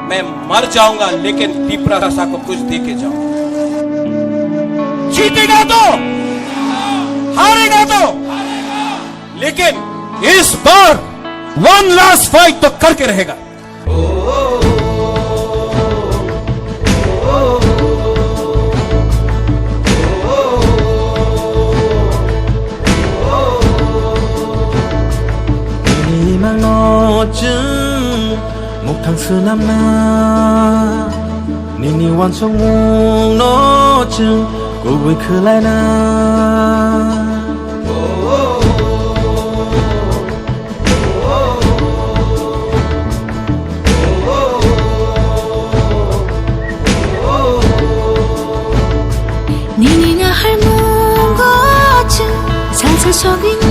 मैं मर जाऊंगा लेकिन पीपरासा को कुछ दे के जाऊंगा। जीतेगा तो, हारेगा तो, लेकिन इस बार वन लास्ट फाइट तो करके रहेगा। 목탕스남나 니니 완성몽 너증 고구이 클라이나 니니가 할몽 거증 상상적인